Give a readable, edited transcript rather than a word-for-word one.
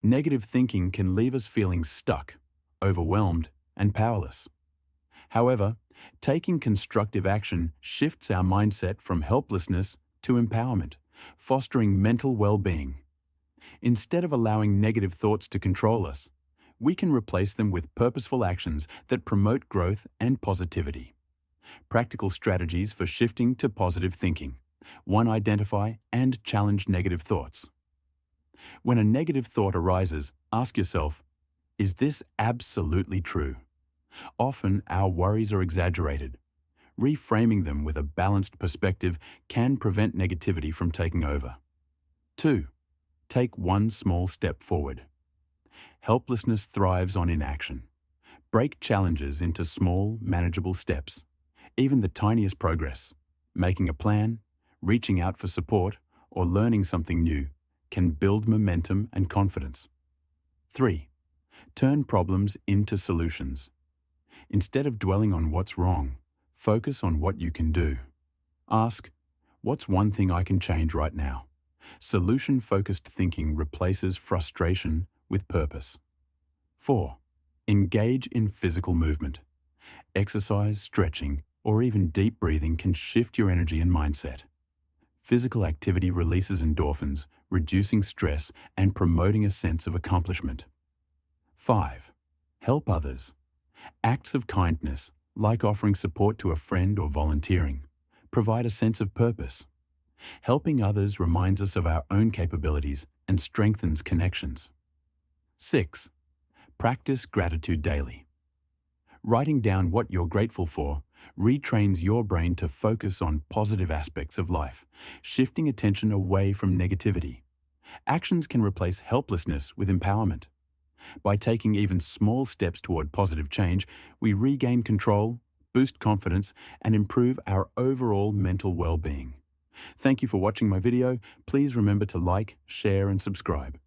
Negative thinking can leave us feeling stuck, overwhelmed, and powerless. However, taking constructive action shifts our mindset from helplessness to empowerment, fostering mental well-being. Instead of allowing negative thoughts to control us, we can replace them with purposeful actions that promote growth and positivity. Practical strategies for shifting to positive thinking. 1. Identify and challenge negative thoughts. When a negative thought arises, ask yourself, is this absolutely true? Often, our worries are exaggerated. Reframing them with a balanced perspective can prevent negativity from taking over. 2. Take one small step forward. Helplessness thrives on inaction. Break challenges into small, manageable steps. Even the tiniest progress, making a plan, reaching out for support, or learning something new, can build momentum and confidence. 3. Turn problems into solutions. Instead of dwelling on what's wrong, focus on what you can do. Ask, what's one thing I can change right now? Solution-focused thinking replaces frustration with purpose. 4. Engage in physical movement. Exercise, stretching, or even deep breathing can shift your energy and mindset. Physical activity releases endorphins, reducing stress and promoting a sense of accomplishment. 5. Help others. Acts of kindness, like offering support to a friend or volunteering, provide a sense of purpose. Helping others reminds us of our own capabilities and strengthens connections. 6. Practice gratitude daily. Writing down what you're grateful for retrains your brain to focus on positive aspects of life, shifting attention away from negativity. Actions can replace helplessness with empowerment. By taking even small steps toward positive change, we regain control, boost confidence, and improve our overall mental well-being. Thank you for watching my video. Please remember to like, share, and subscribe.